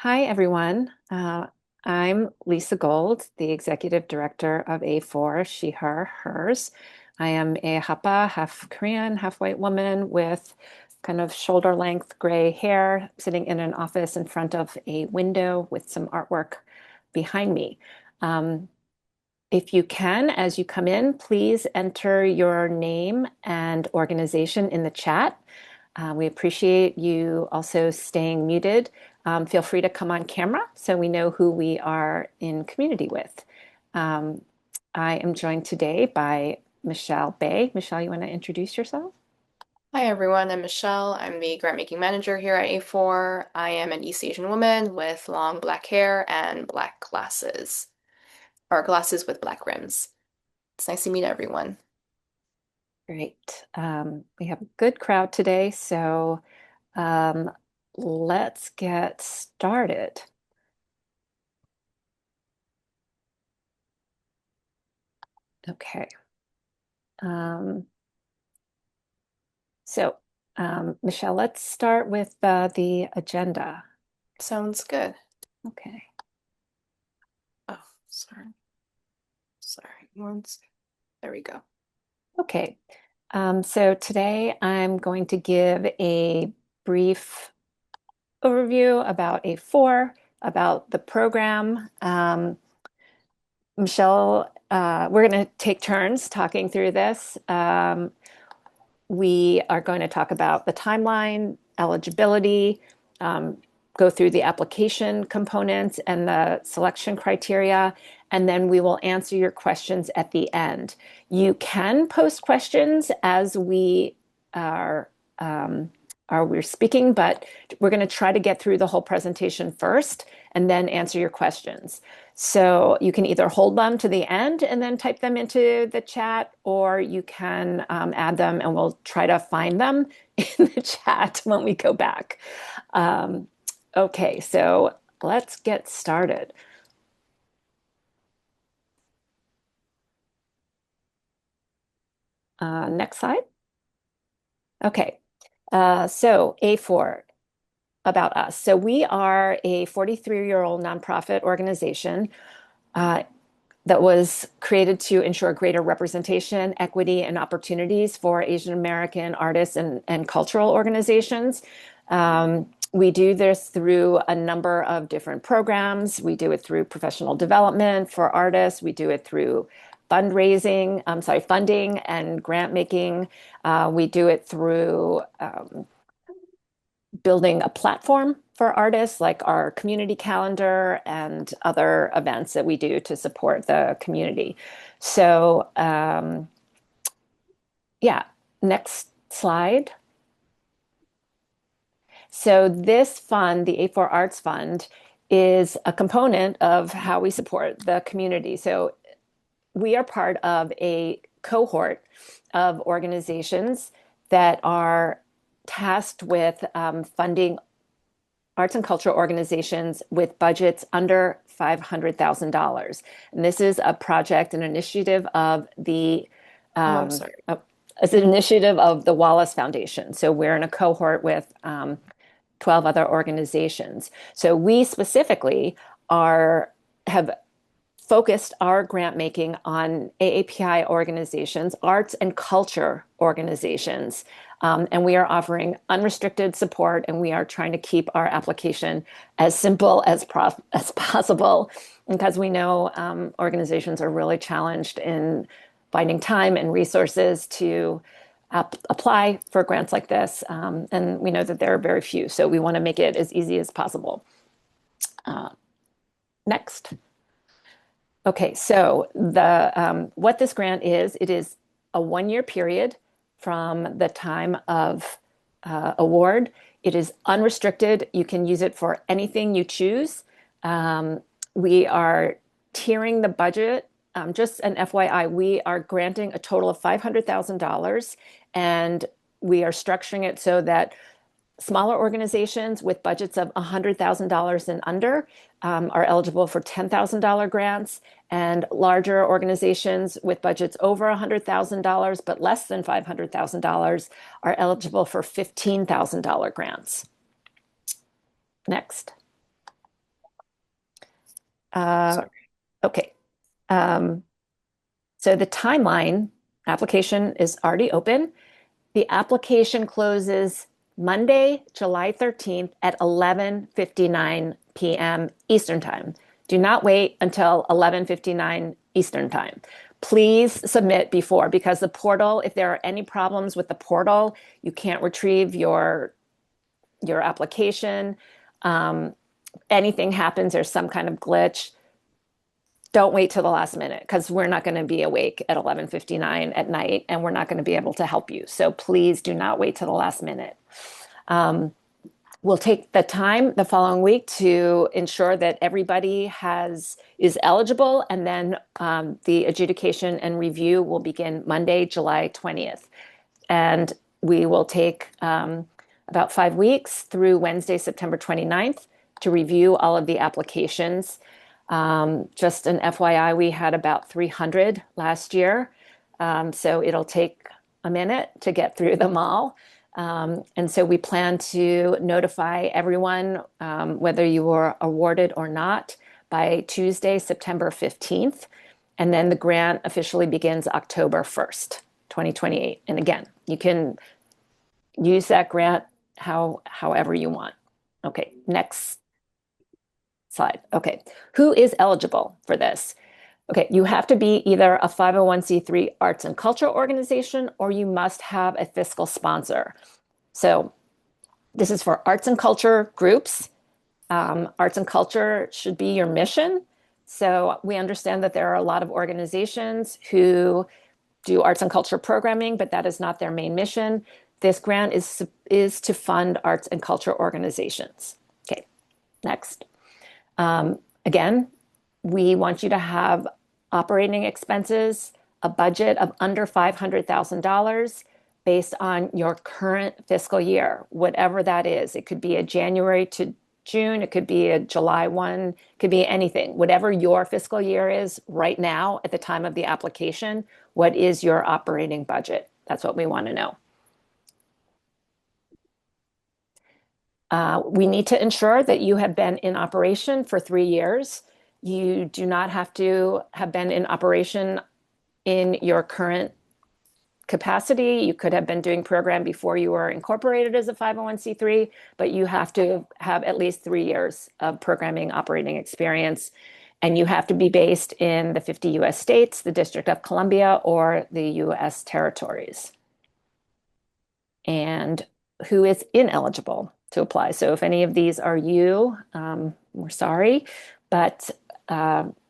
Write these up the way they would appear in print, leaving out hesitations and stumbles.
Hi, everyone. I'm Lisa Gold, the Executive Director of A4, She, Her, Hers. I am a Hapa, half Korean, half white woman with kind of shoulder length gray hair, sitting in an office in front of a window with some artwork behind me. Um, if you can, as you come in, please enter your name and organization in the chat. We appreciate you also staying muted. Feel free to come on camera so we know who we are in community with. Um, I am joined today by Michelle Bay. Michelle, you want to introduce yourself? Hi everyone, I'm Michelle. I'm the grant making manager here at A4. I am an East Asian woman with long black hair and black glasses, or glasses with black rims. It's nice to meet everyone. Great. We have a good crowd today, so um, let's get started. Okay. Um, so, Michelle, let's start with the agenda. Sounds good. Okay. Oh, sorry. Sorry. There we go. Okay. So today I'm going to give a brief overview about A4, about the program. Michelle, we're going to take turns talking through this. We are going to talk about the timeline, eligibility, um, go through the application components and the selection criteria, and then we will answer your questions at the end. You can post questions as um, we're speaking, but we're going to try to get through the whole presentation first and then answer your questions. So you can either hold them to the end and then type them into the chat, or you can add them and we'll try to find them in the chat when we go back. Um, okay, so let's get started. Next slide. Okay, so A4 about us. So we are a 43-year-old nonprofit organization uh, that was created to ensure greater representation, equity, and opportunities for Asian American artists and cultural organizations. We do this through a number of different programs. We do it through professional development for artists. We do it through funding and grant making. We do it through building a platform for artists, like our community calendar and other events that we do to support the community. So, yeah, next slide. So, this fund, the A4 Arts Fund, is a component of how we support the community. So, we are part of a cohort of organizations that are tasked with funding arts and cultural organizations with budgets under $500,000. And this is a project, an initiative of Oh, I'm um, sorry. uh, it's an initiative of the Wallace Foundation. So we're in a cohort with 12 other organizations. So we specifically are have focused our grant making on AAPI organizations, arts and culture organizations. And we are offering unrestricted support, and we are trying to keep our application as simple as possible because we know organizations are really challenged in finding time and resources to apply for grants like this. And we know that there are very few, so we want to make it as easy as possible. Uh, Next. Okay, so the what this grant is, it is a 1 year period from the time of award. It is unrestricted. You can use it for anything you choose. Um, we are tiering the budget. Just an FYI, we are granting a total of $500,000, and we are structuring it so that smaller organizations with budgets of $100,000 and under are eligible for $10,000 grants, and larger organizations with budgets over $100,000 but less than $500,000 are eligible for $15,000 grants. Next. Uh, Sorry. okay. Um, so the timeline application is already open. The application closes Monday, July 13th at 11:59 p.m. Eastern Time. Do not wait until 11:59 Eastern Time. Please submit before because the portal, if there are any problems with the portal, you can't retrieve your application. Um, Anything happens, there's some kind of glitch, don't wait till the last minute because we're not going to be awake at 11:59 at night and we're not going to be able to help you. So please do not wait till the last minute. We'll take the time the following week to ensure that everybody has is eligible, and then the adjudication and review will begin Monday, July 20th. And we will take about 5 weeks through Wednesday, September 29th to review all of the applications. Just an FYI, we had about 300 last year. So it'll take a minute to get through them all. And so we plan to notify everyone, whether you were awarded or not, by Tuesday, September 15th. And then the grant officially begins October 1st, 2028. And again, you can use that grant however you want. Okay, next slide. Okay, who is eligible for this? Okay, you have to be either a 501c3 arts and culture organization or you must have a fiscal sponsor. So this is for arts and culture groups. Arts and culture should be your mission. So we understand that there are a lot of organizations who do arts and culture programming, but that is not their main mission. This grant is to fund arts and culture organizations. Okay, next. Again, we want you to have operating expenses, a budget of under $500,000 based on your current fiscal year, whatever that is. It could be a January to June, it could be a July 1, it could be anything. Whatever your fiscal year is right now at the time of the application, what is your operating budget? That's what we want to know. We need to ensure that you have been in operation for 3 years. You do not have to have been in operation in your current capacity. You could have been doing program before you were incorporated as a 501c3, but you have to have at least 3 years of programming operating experience. And you have to be based in the 50 US states, the District of Columbia, or the US territories. And who is ineligible to apply. So if any of these are you, we're sorry, but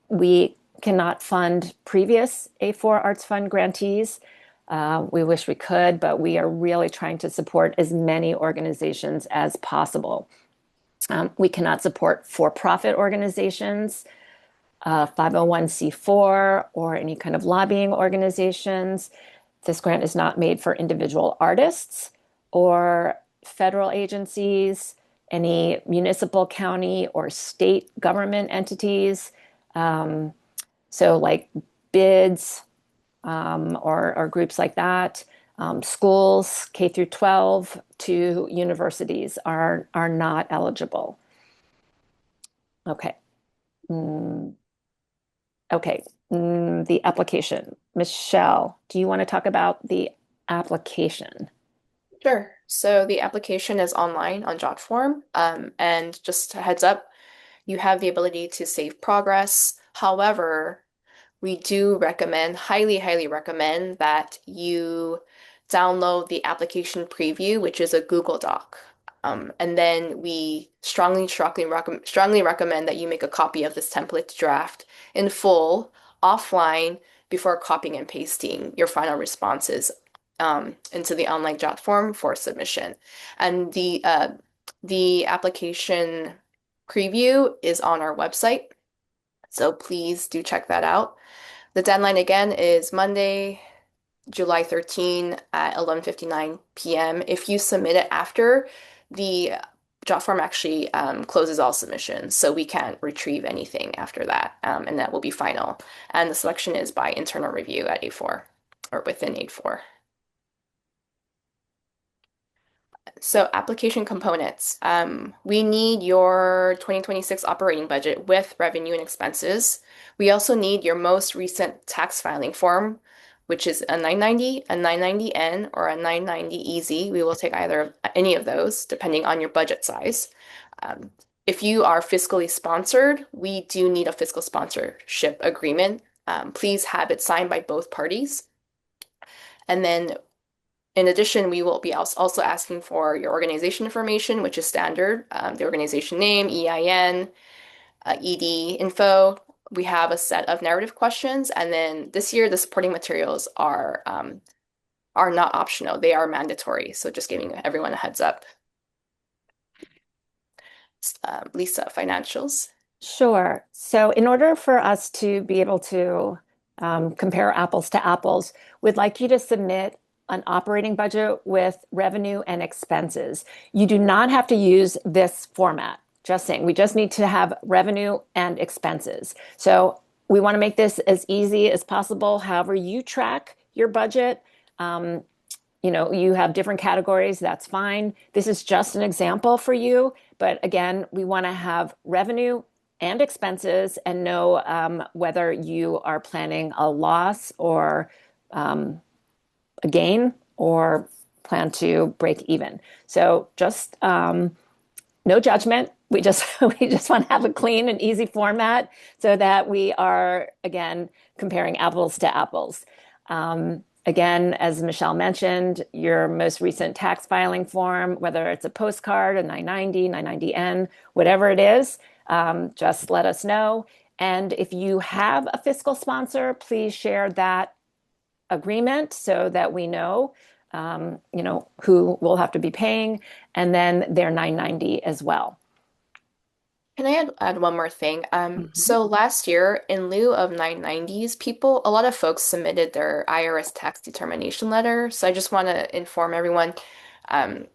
we cannot fund previous A4 Arts Fund grantees. We wish we could, but we are really trying to support as many organizations as possible. We cannot support for-profit organizations, 501c4, or any kind of lobbying organizations. This grant is not made for individual artists or federal agencies, any municipal, county, or state government entities. So like bids or groups like that. Schools, K through 12 to universities are not eligible. Okay. Mm, okay. The application. Michelle, do you want to talk about the application? Sure. So the application is online on JotForm. And just a heads up, you have the ability to save progress. However, we do recommend, highly, highly recommend that you download the application preview, which is a Google Doc. And then we strongly recommend that you make a copy of this template draft in full, offline, before copying and pasting your final responses into the online jot form for submission. And the application preview is on our website, so please do check that out. The deadline again is Monday, July 13 at 11:59 p.m. If you submit it after, the jot form actually closes all submissions, so we can't retrieve anything after that, and that will be final. And the selection is by internal review at A4 or within A4. So application components. We need your 2026 operating budget with revenue and expenses. We also need your most recent tax filing form, which is a 990, a 990N, or a 990 EZ. We will take either any of those, depending on your budget size. Um, if you are fiscally sponsored, we do need a fiscal sponsorship agreement. Please have it signed by both parties. And then in addition, we will be also asking for your organization information, which is standard, the organization name, EIN, ED info. We have a set of narrative questions, and then this year the supporting materials are not optional; they are mandatory. So just giving everyone a heads up. Lisa, financials. Sure. So, in order for us to be able to compare apples to apples, we'd like you to submit an operating budget with revenue and expenses. You do not have to use this format. Just saying, we just need to have revenue and expenses. So, we want to make this as easy as possible. However, you track your budget. Um, you have different categories, that's fine. This is just an example for you. But again, we want to have revenue and expenses and know whether you are planning a loss or a gain or plan to break even. So just no judgment. We just we just want to have a clean and easy format so that we are again comparing apples to apples. Again, as Michelle mentioned, your most recent tax filing form, whether it's a postcard, a 990, 990N, whatever it is, just let us know. And if you have a fiscal sponsor, please share that agreement so that we know, who will have to be paying, and then their 990 as well. Can I add one more thing? Mhm. So last year, in lieu of 990s, a lot of folks submitted their IRS tax determination letter. So I just want to inform everyone, um,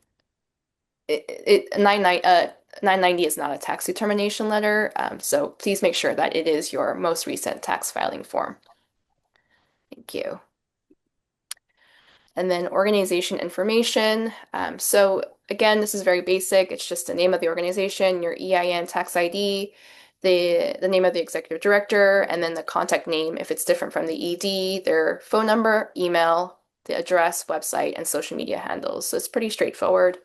990 is not a tax determination letter. So please make sure that it is your most recent tax filing form. Thank you. And then organization information. So again, this is very basic. It's just the name of the organization, your EIN, tax ID, the name of the executive director, and then the contact name if it's different from the ED, their phone number, email, the address, website, and social media handles. So it's pretty straightforward.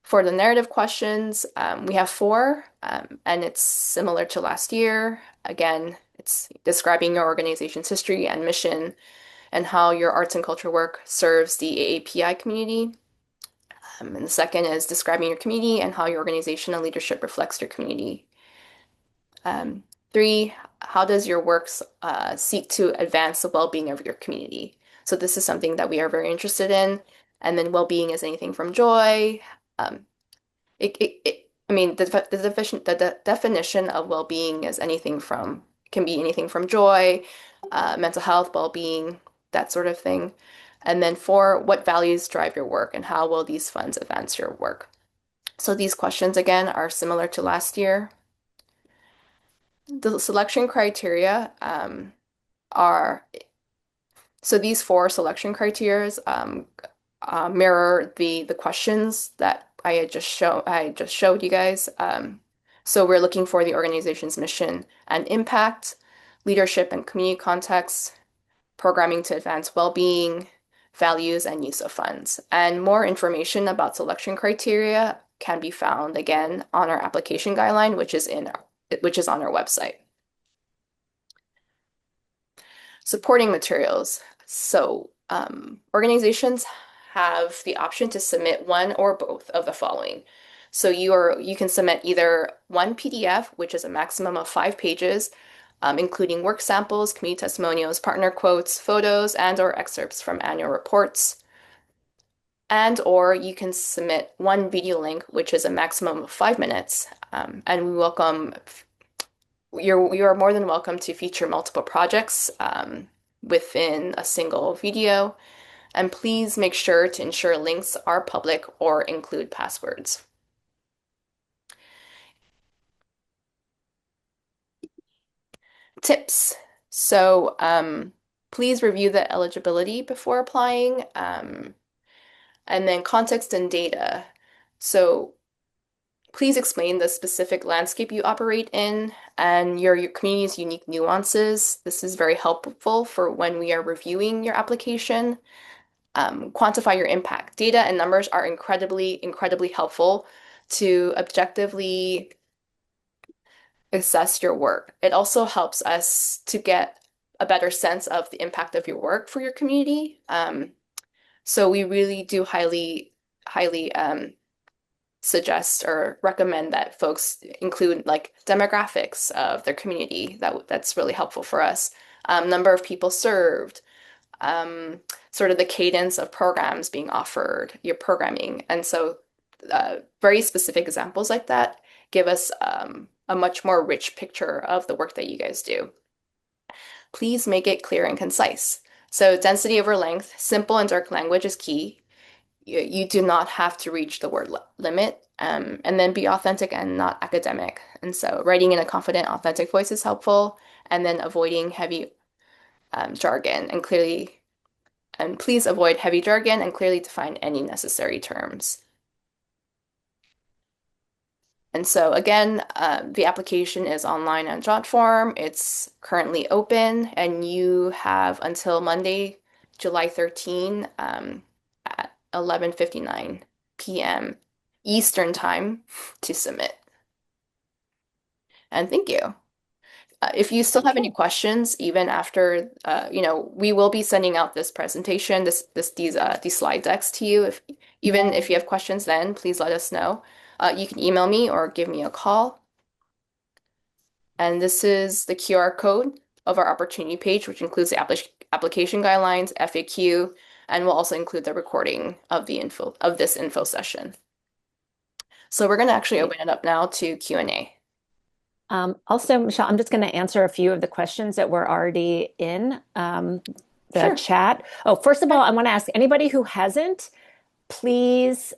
For the narrative questions, we have four, and it's similar to last year. Again, it's describing your organization's history and mission and how your arts and culture work serves the AAPI community. And the second is describing your community and how your organization and leadership reflects your community. Um, Three, how does your work seek to advance the well-being of your community? So this is something that we are very interested in. And then well-being is anything from joy. Um, I mean, the definition of well-being is anything from, can be anything from joy, mental health, well-being, that sort of thing. And then four, what values drive your work and how will these funds advance your work? So these questions again are similar to last year. The selection criteria are, so these four selection criterias mirror the questions that I just showed you guys. So we're looking for the organization's mission and impact, leadership and community context, programming to advance well-being, values, and use of funds. And more information about selection criteria can be found again on our application guideline, which is on our website. Supporting materials. So, organizations have the option to submit one or both of the following. So you can submit either one PDF, which is a maximum of 5 pages, including work samples, community testimonials, partner quotes, photos, and or excerpts from annual reports. And or you can submit one video link, which is a maximum of 5 minutes. And you are more than welcome to feature multiple projects within a single video. And please make sure to ensure links are public or include passwords. Tips. So please review the eligibility before applying. And then context and data. So please explain the specific landscape you operate in and your community's unique nuances. This is very helpful for when we are reviewing your application. Quantify your impact. Data and numbers are incredibly helpful to objectively assess your work. It also helps us to get a better sense of the impact of your work for your community. So we really do highly suggest or recommend that folks include like demographics of their community. That's really helpful for us. Number of people served, um, sort of the cadence of programs being offered, your programming. And so very specific examples like that give us a much more rich picture of the work that you guys do. Please make it clear and concise. So density over length, simple and dark language is key. You do not have to reach the word limit. And then be authentic and not academic. And so writing in a confident, authentic voice is helpful. And then avoiding heavy jargon and please avoid heavy jargon and clearly define any necessary terms. And so again, the application is online on JotForm. It's currently open, and you have until Monday, July 13, at 11:59 p.m. Eastern Time to submit. And thank you. If you still have any Okay. questions, even after, we will be sending out this presentation, these slide decks to you. Even if you have questions, then please let us know. You can email me or give me a call. And this is the QR code of our opportunity page, which includes the application guidelines, FAQ, and will also include the recording of this info session. So we're going to actually Great. open it up now to Q&A. Also, Michelle, I'm just going to answer a few of the questions that were already in the Sure. chat. Oh, first of all, I want to ask anybody who hasn't, please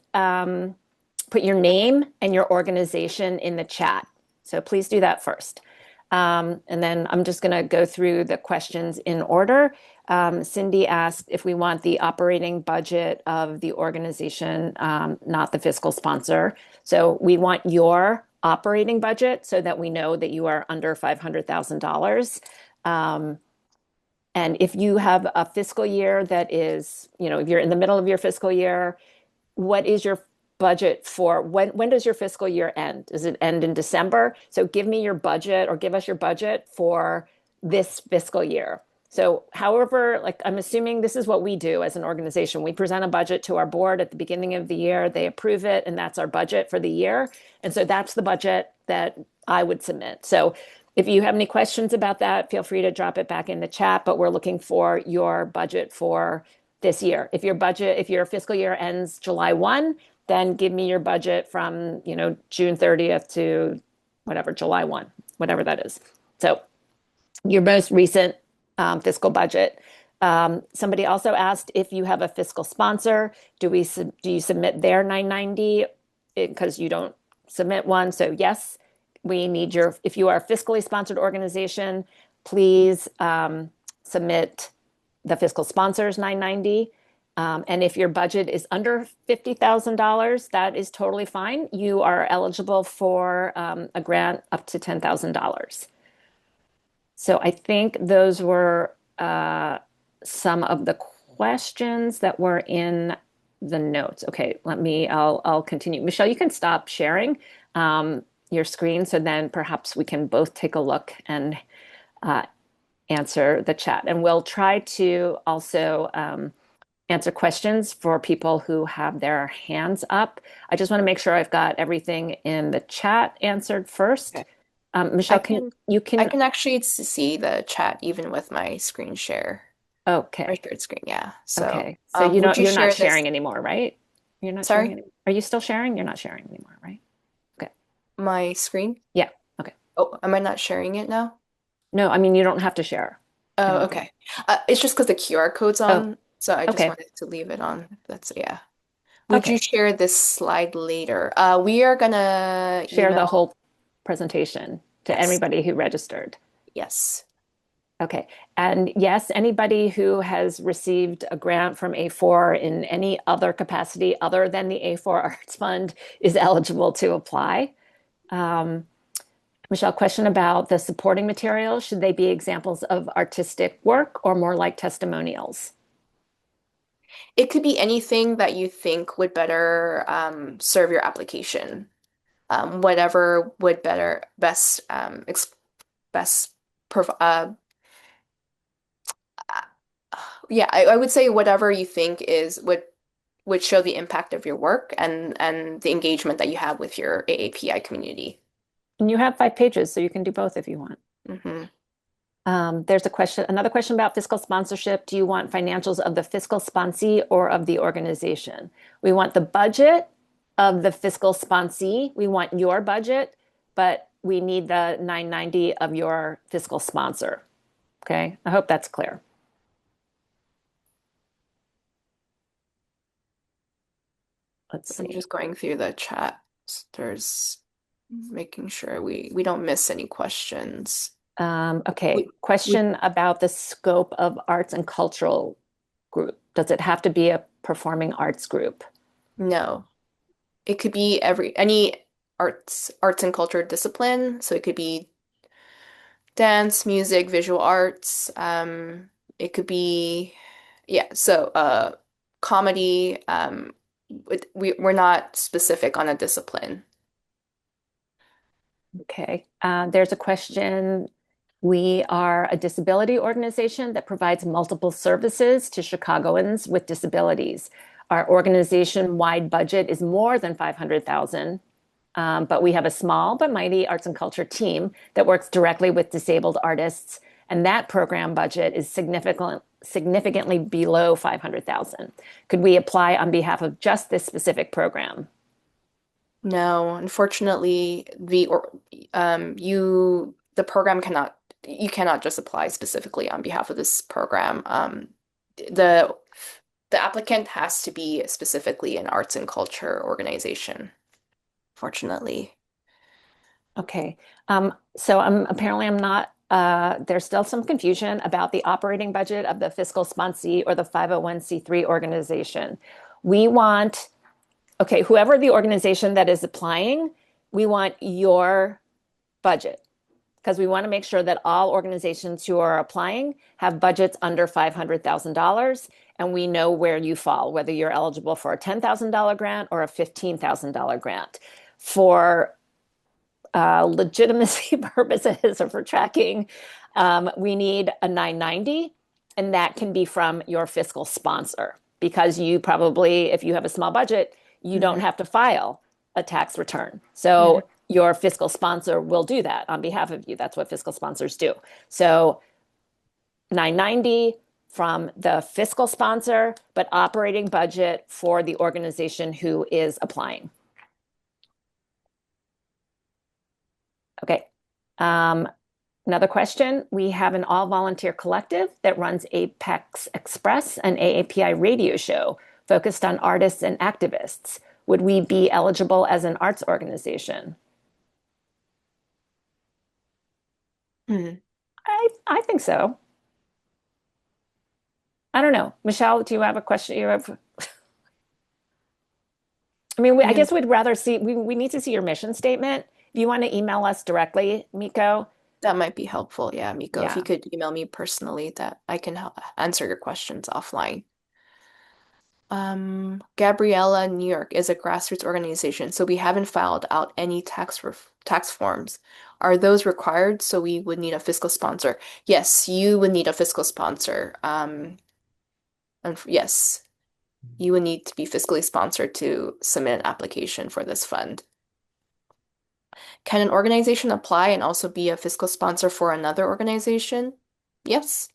put your name and your organization in the chat. So please do that first. And then I'm just going to go through the questions in order. Cindy asked if we want the operating budget of the organization, not the fiscal sponsor. So we want your operating budget so that we know that you are under $500,000. Um, and if you have a fiscal year that is, if you're in the middle of your fiscal year, what is your budget for when does your fiscal year end? Does it end in December? So give me your budget or give us your budget for this fiscal year. So however, like I'm assuming this is what we do as an organization. We present a budget to our board at the beginning of the year, they approve it, and that's our budget for the year. And so that's the budget that I would submit. So if you have any questions about that, feel free to drop it back in the chat, but we're looking for your budget for this year. If your fiscal year ends July 1, then give me your budget from, June 30th to whatever, July 1, whatever that is. So your most recent fiscal budget. Somebody also asked if you have a fiscal sponsor, do you submit their 990 because you don't submit one? So yes, we need if you are a fiscally sponsored organization, please submit the fiscal sponsors 990. And if your budget is under $50,000, that is totally fine. You are eligible for a grant up to $10,000. So I think those were some of the questions that were in the notes. Okay, I'll continue. Michelle, you can stop sharing your screen so then perhaps we can both take a look and uh, answer the chat. And we'll try to also answer questions for people who have their hands up. I just want to make sure I've got everything in the chat answered first. Okay. I Michelle, can you I can, can actually see the chat even with my screen share. My okay, shared screen, yeah. So, okay. So you know, would you you're not share this? sharing anymore, right? You're not sharing Sorry, anymore. Are you still sharing? You're not sharing anymore, right? Okay. my screen? Yeah. Okay. Oh, am I not sharing it now? No, I mean, you don't have to share. I Oh, don't think. okay. It's just because the QR code's Oh, on, so I just okay. wanted to leave it on. That's yeah. Would you Okay. share this slide later? We are gonna Share the email. whole presentation to Yes, everybody who registered. yes. Okay. And yes, anybody who has received a grant from A4 in any other capacity other than the A4 Arts Fund is eligible to apply. Um, Michelle, question about the supporting materials. Should they be examples of artistic work or more like testimonials? It could be anything that you think would better serve your application. Whatever would better best ex best prov yeah, I would say whatever you think is would show the impact of your work and the engagement that you have with your AAPI community. And you have 5 pages, so you can do both if you want. Hmm. There's another question about fiscal sponsorship. Do you want financials of the fiscal sponsee or of the organization? We want the budget of the fiscal sponsee. We want your budget, but we need the 990 of your fiscal sponsor. Okay, I hope that's clear. Let's I'm see. just going through the chat. There's making sure we don't miss any questions. Okay, We, we question about the scope of arts and cultural group. Does it have to be a performing arts group? no. It could be any arts and culture discipline. So it could be dance, music, visual arts. It could be yeah. So comedy. We're not specific on a discipline. Okay. There's a question. We are a disability organization that provides multiple services to Chicagoans with disabilities. Our organization-wide budget is more than 500,000, but we have a small but mighty arts and culture team that works directly with disabled artists, and that program budget is significantly below 500,000. Could we apply on behalf of just this specific program? No, unfortunately, the program cannot you cannot just apply specifically on behalf of this program. The the applicant has to be specifically an arts and culture organization, fortunately. Okay. So I'm not, there's still some confusion about the operating budget of the fiscal sponsee or the 501(c)(3) organization. We want, okay, whoever the organization that is applying, we want your budget because we want to make sure that all organizations who are applying have budgets under $500,000 and we know where you fall, whether you're eligible for a $10,000 grant or a $15,000 grant. For legitimacy purposes or for tracking, we need a 990, and that can be from your fiscal sponsor because you probably, if you have a small budget, you don't Hmm. have to file a tax return. Hmm. So your fiscal sponsor will do that on behalf of you. That's what fiscal sponsors do. So 990 from the fiscal sponsor, but operating budget for the organization who is applying. Okay. Um, Another question. We have an all volunteer collective that runs Apex Express, an AAPI radio show focused on artists and activists. Would we be eligible as an arts organization? Hmm. I think so. I don't know. Michelle, do you have a question? I mean, I Yeah, guess we'd rather see, we need to see your mission statement. If you want to email us directly, Miko, that might be helpful. Yeah, Miko, if you yeah. could email me personally, that I can answer your questions offline. Gabriella New York is a grassroots organization, so we haven't filed out any tax forms. Are those required? So we would need a fiscal sponsor. Yes, you would need a fiscal sponsor. And yes, you would need to be fiscally sponsored to submit an application for this fund. Can an organization apply and also be a fiscal sponsor for another organization? Yes.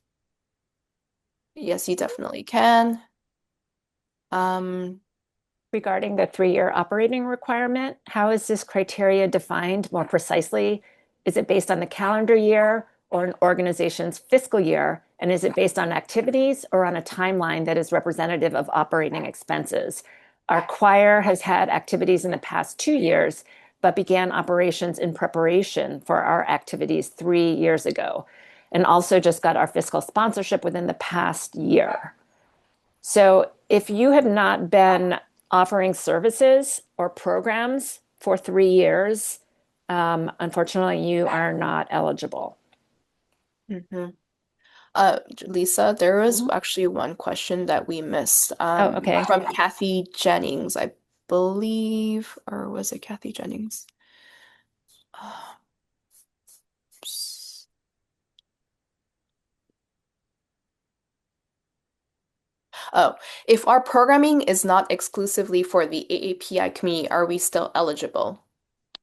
Yes, you definitely can. Um, Regarding the 3-year operating requirement, how is this criteria defined more precisely? Is it based on the calendar year or an organization's fiscal year? And is it based on activities or on a timeline that is representative of operating expenses? Our choir has had activities in the past 2 years, but began operations in preparation for our activities 3 years ago. and also just got our fiscal sponsorship within the past year. So if you have not been offering services or programs for 3 years, unfortunately, you are not eligible. Hmm. Lisa, there was Mhm. actually one question that we missed Oh, okay. from Kathy Jennings, I believe, or was it Kathy Jennings? Uh, Oh, if our programming is not exclusively for the AAPI community, are we still eligible?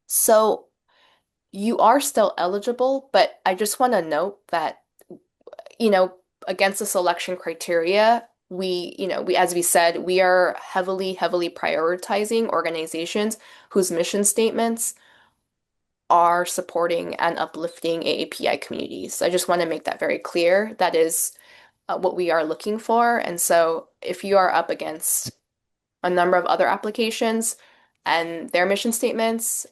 So you are still eligible, but I just want to note that, you know, against the selection criteria, as we said, we are heavily prioritizing organizations whose mission statements are supporting and uplifting AAPI communities. I just want to make that very clear. That is what we are looking for. And so if you are up against a number of other applications and their mission statements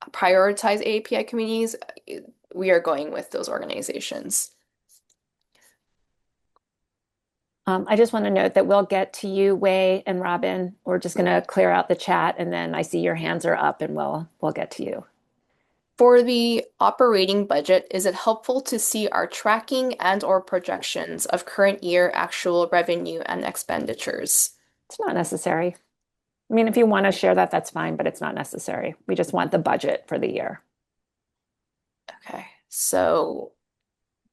prioritize AAPI communities, we are going with those organizations. I just want to note that we'll get to you, Wei and Robin. We're just going to clear out the chat, and then I see your hands are up, and we'll get to you. For the operating budget, is it helpful to see our tracking and or projections of current year actual revenue and expenditures? It's not necessary. I mean, if you want to share that, that's fine, but it's not necessary. We just want the budget for the year. Okay, so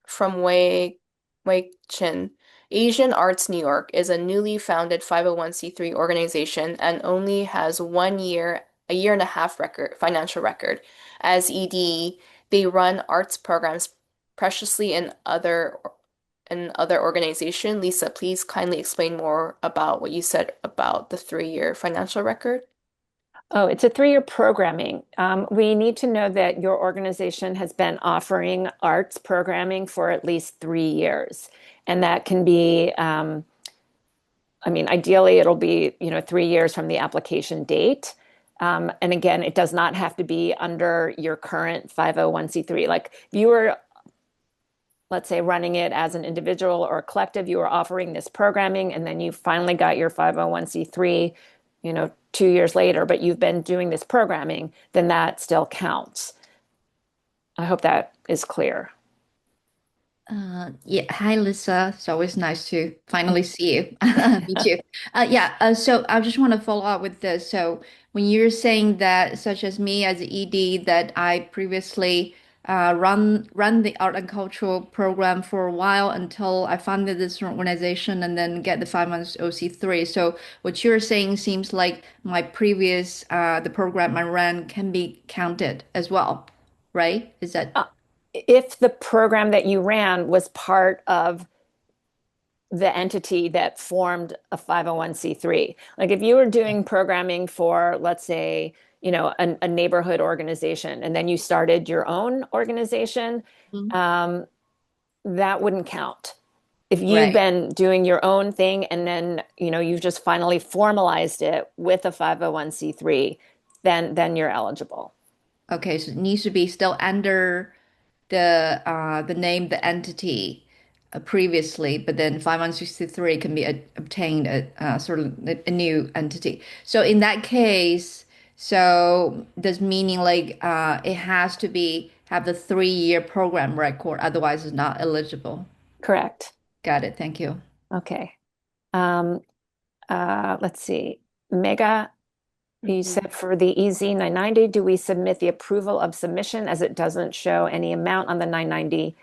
from Wei Chin. Asian Arts New York is a newly founded 501(c)(3) organization and only has a year and a half financial record. As ED, they run arts programs preciously in other organization. Lisa, please kindly explain more about what you said about the 3-year financial record. Oh, it's a 3-year programming. We need to know that your organization has been offering arts programming for at least 3 years. And that can be, I mean, ideally, it'll be, 3 years from the application date. And again, it does not have to be under your current 501(c)(3). Like if you were, let's say, running it as an individual or a collective, you were offering this programming, and then you finally got your 501(c)(3, 2 years later, but you've been doing this programming, then that still counts. I hope that is clear. Yeah, hi Lisa. It's always nice to finally see you. Me too. Yeah, so I just want to follow up with this. So when you're saying that, such as me as an ED, that I previously run the art and cultural program for a while until I founded this organization and then get the 5 months OC3. So what you're saying seems like my previous the program I ran can be counted as well, right? Is that Uh, if the program that you ran was part of the entity that formed a 501(c)(3. Like if you were doing programming for, let's say, a neighborhood organization, and then you started your own organization, Mhm. um, that wouldn't count. If you've Right? been doing your own thing and then, you've just finally formalized it with a 501(c)(3, then you're eligible. Okay, so it needs to be still under the name, the entity previously, but then 5163 can be obtained at sort of a new entity. So in that case, so does meaning like it has to be have the 3-year program record, otherwise it's not eligible. Correct. Got it. Thank you. Okay. Um, let's see. Mega, you Mhm. said for the EZ 990, do we submit the approval of submission as it doesn't show any amount on the 990,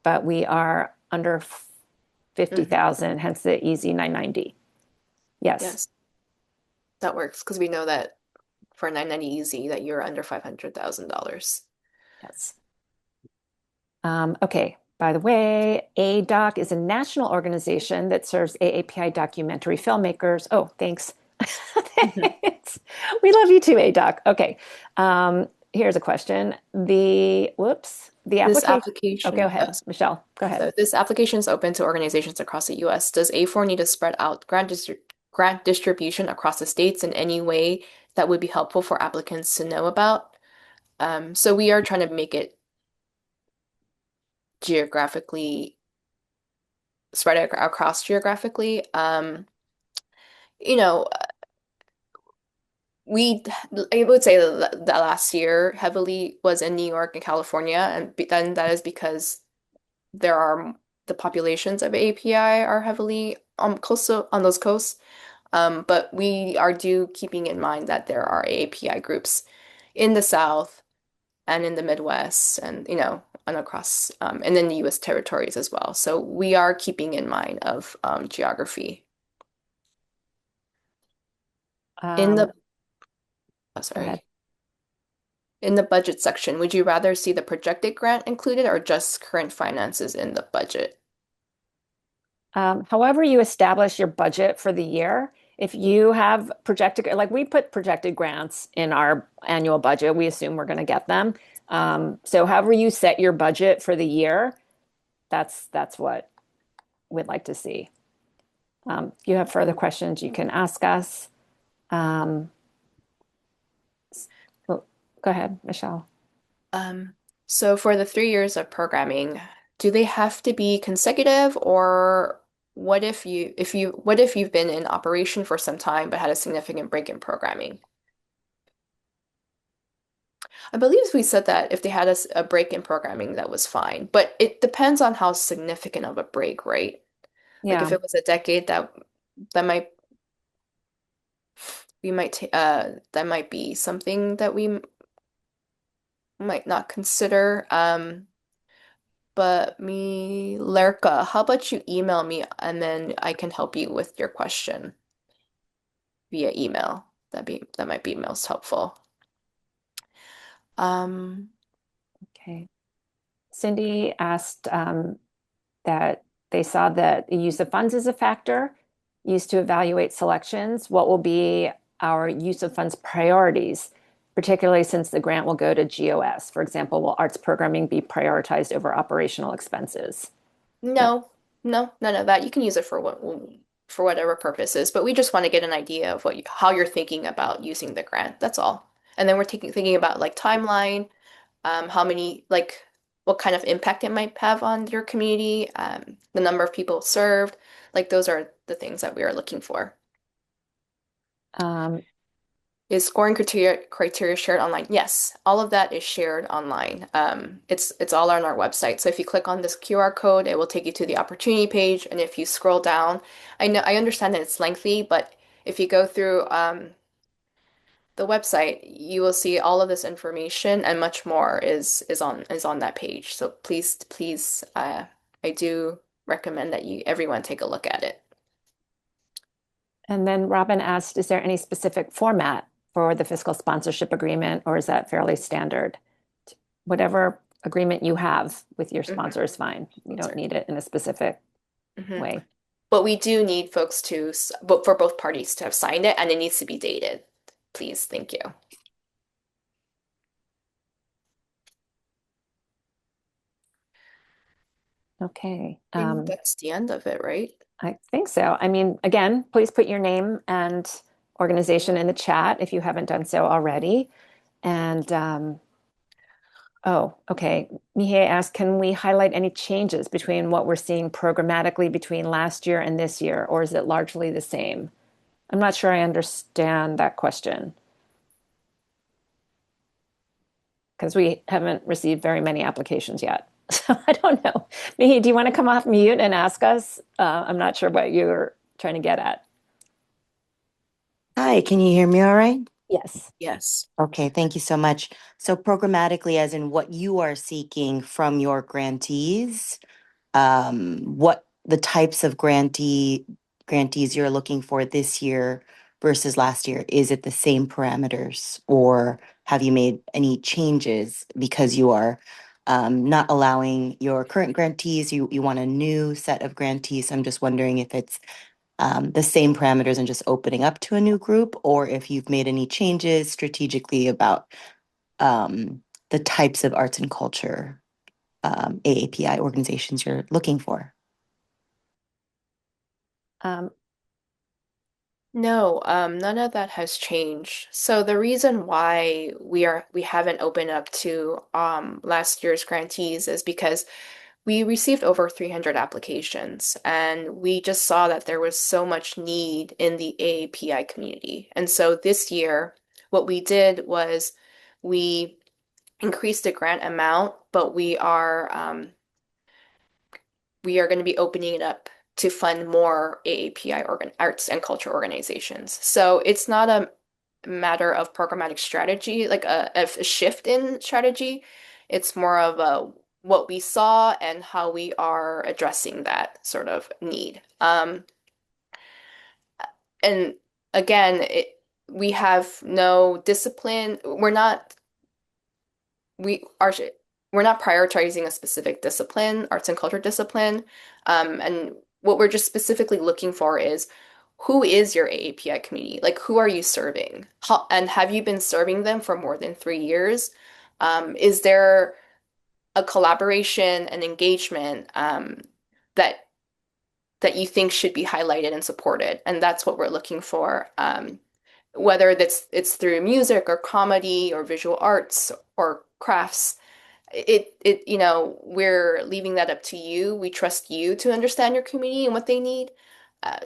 but we are under Mhm. 50,000, hence the EZ 990? Yes, Yes, that works because we know that for 990 Easy that you're under $500,000. yes. Okay, by the way, ADOC is a national organization that serves AAPI documentary filmmakers. Oh, thanks. Mhm. Thanks. We love you too, ADOC. Okay, here's a question. The This application. Oh, go application, ahead, Michelle. Go ahead. so this application is open to organizations across the US. Does A4 need to spread out grant distribution across the states in any way that would be helpful for applicants to know about? So we are trying to make it geographically spread across geographically. You know, we I would say the last year heavily was in New York and California, and then that is because there are the populations of API are heavily coastal on those coasts. But we are do keeping in mind that there are AAPI groups in the South and in the Midwest and and across and in the US territories as well. So we are keeping in mind of geography. In Um, the oh, Go ahead. sorry. In the budget section, would you rather see the projected grant included or just current finances in the budget? However, you establish your budget for the year, if you have projected, like we put projected grants in our annual budget, we assume we're going to get them. So however you set your budget for the year, that's what we'd like to see. If you have further questions, you can ask us. Um, well, go ahead, Michelle. Um, so for the 3 years of programming, do they have to be consecutive, or what if you've been in operation for some time but had a significant break in programming? I believe we said that if they had a break in programming, that was fine, but it depends on how significant of a break, right? Like if Yeah. it was a decade, that might we might that might be something that we might not consider. But Lerka, how about you email me and then I can help you with your question via email. That might be most helpful. Um, Okay. Cindy asked that they saw that the use of funds is a factor used to evaluate selections. What will be our use of funds priorities, particularly since the grant will go to GOS? For example, will arts programming be prioritized over operational expenses? So, no, no, none of that. You can use it for whatever purposes, but we just want to get an idea of how you're thinking about using the grant. That's all. And then we're thinking about like timeline, how many what kind of impact it might have on your community, the number of people served. Like those are the things that we are looking for. um, Is scoring criteria shared online? Yes, all of that is shared online. It's all on our website. So if you click on this QR code, it will take you to the opportunity page. And if you scroll down, I understand that it's lengthy, but if you go through the website, you will see all of this information and much more is on that page. So please, I do recommend that you everyone take a look at it. and then Robin asked, is there any specific format for the fiscal sponsorship agreement, or is that fairly standard? Whatever agreement you have with your Mhm. sponsor is fine. You don't Sorry. need it in a specific Mhm. way. But we do need folks but for both parties to have signed it, and it needs to be dated. Please, thank you. Okay. I think that's the end of it, right? I think so. I mean, again, please put your name and organization in the chat if you haven't done so already. And oh, okay. Mihei asked, can we highlight any changes between what we're seeing programmatically between last year and this year, or is it largely the same? I'm not sure I understand that question because we haven't received very many applications yet. So I don't know. Mihei, do you want to come off mute and ask us? I'm not sure what you're trying to get at. Hi, can you hear me all right? Yes. Yes. Okay, thank you so much. So programmatically, as in what you are seeking from your grantees, what the types of grantees you're looking for this year versus last year, is it the same parameters, or have you made any changes because you are not allowing your current grantees, you want a new set of grantees? I'm just wondering if it's the same parameters and just opening up to a new group, or if you've made any changes strategically about the types of arts and culture AAPI organizations you're looking for. Um, No, none of that has changed. So the reason why we haven't opened up to last year's grantees is because We received over 300 applications, and we just saw that there was so much need in the AAPI community. And so this year, what we did was we increased the grant amount, but we are going to be opening it up to fund more AAPI arts and culture organizations. So it's not a matter of programmatic strategy, like a shift in strategy. It's more of a what we saw and how we are addressing that sort of need. And again, we have no discipline. We are we're not prioritizing a specific discipline, arts and culture discipline. And what we're just specifically looking for is who is your AAPI community? Like, who are you serving? And have you been serving them for more than 3 years? Is there a collaboration and engagement that that you think should be highlighted and supported? And that's what we're looking for. Whether it's through music or comedy or visual arts or crafts, we're leaving that up to you. We trust you to understand your community and what they need.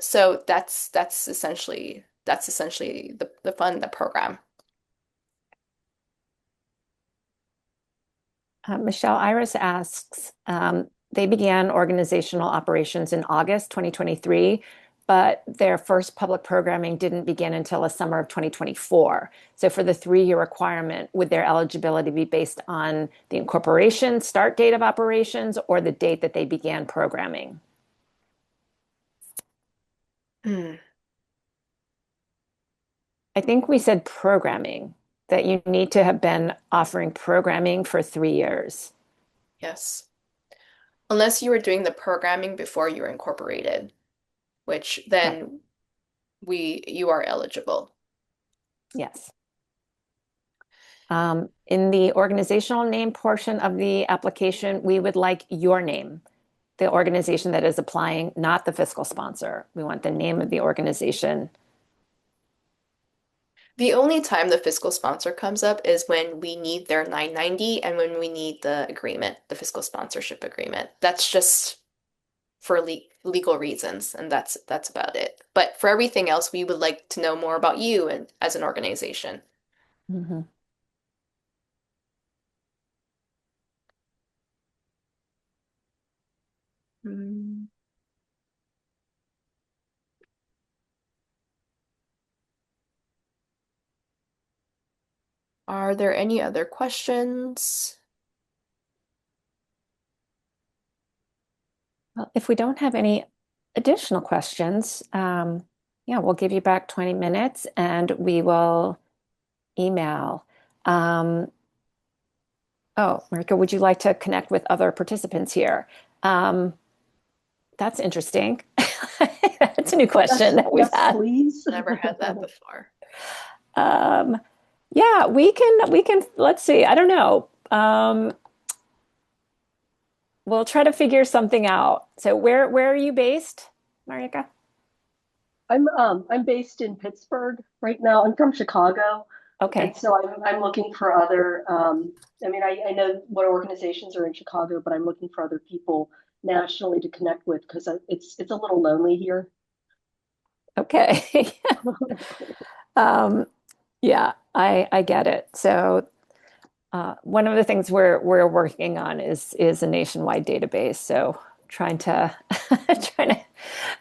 So that's essentially the fun the program. Michelle Iris asks, they began organizational operations in August 2023, but their first public programming didn't begin until the summer of 2024. So for the 3-year requirement, would their eligibility be based on the incorporation start date of operations or the date that they began programming? Hmm. I think we said programming, that you need to have been offering programming for 3 years. Yes. Unless you were doing the programming before you were incorporated, which Right. then you are eligible. Yes. In the organizational name portion of the application, we would like your name, the organization that is applying, not the fiscal sponsor. We want the name of the organization. The only time the fiscal sponsor comes up is when we need their 990 and when we need the agreement, the fiscal sponsorship agreement. That's just for legal reasons, and that's about it. But for everything else, we would like to know more about you and as an organization. Mhm. Hmm. Are there any other questions? Well, if we don't have any additional questions, yeah, we'll give you back 20 minutes and we will email. Um, oh, Marika, would you like to connect with other participants here? Um, that's interesting. That's a new question that we've Yes, had. please. Never had that before. Um, yeah, we can, let's see. I don't know. We'll try to figure something out. So where are you based, Marika? I'm based in Pittsburgh right now. I'm from Chicago, and Okay. so I'm looking for other. I mean, I know what organizations are in Chicago, but I'm looking for other people nationally to connect with because it's a little lonely here. Okay. Um, yeah, I get it. So one of the things we're working on is a nationwide database. So trying to trying to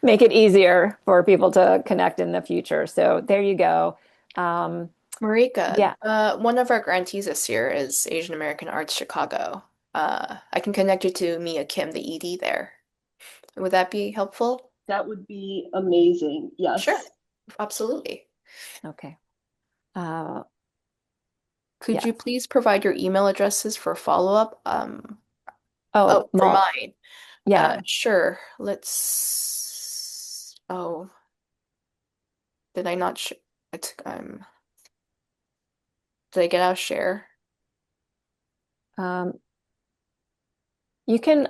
make it easier for people to connect in the future. So there you go. Um, Marika, yeah. one of our grantees this year is Asian American Arts Chicago. I can connect you to Mia Kim, the ED there. Would that be helpful? That would be amazing. Sure, Yes. absolutely. Okay. Uh, Could yeah. you please provide your email addresses for follow-up? Oh, Oh, for mine. yeah. Sure. Oh, did I not sh it's did I get out of share? Um, you can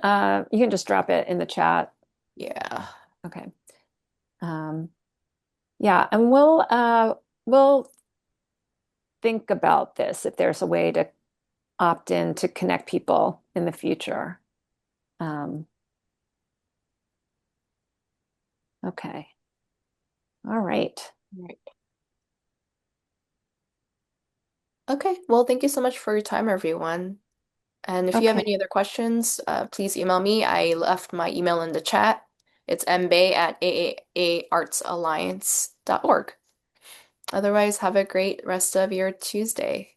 just drop it in the chat. Yeah. Okay. Um, yeah, and we'll think about this if there's a way to opt in to connect people in the future. Um, okay. All right. Right. Okay, well, thank you so much for your time, everyone. And if you have any Okay. other questions, please email me. I left my email in the chat. It's mbae@aaartsalliance.org. Otherwise, have a great rest of your Tuesday.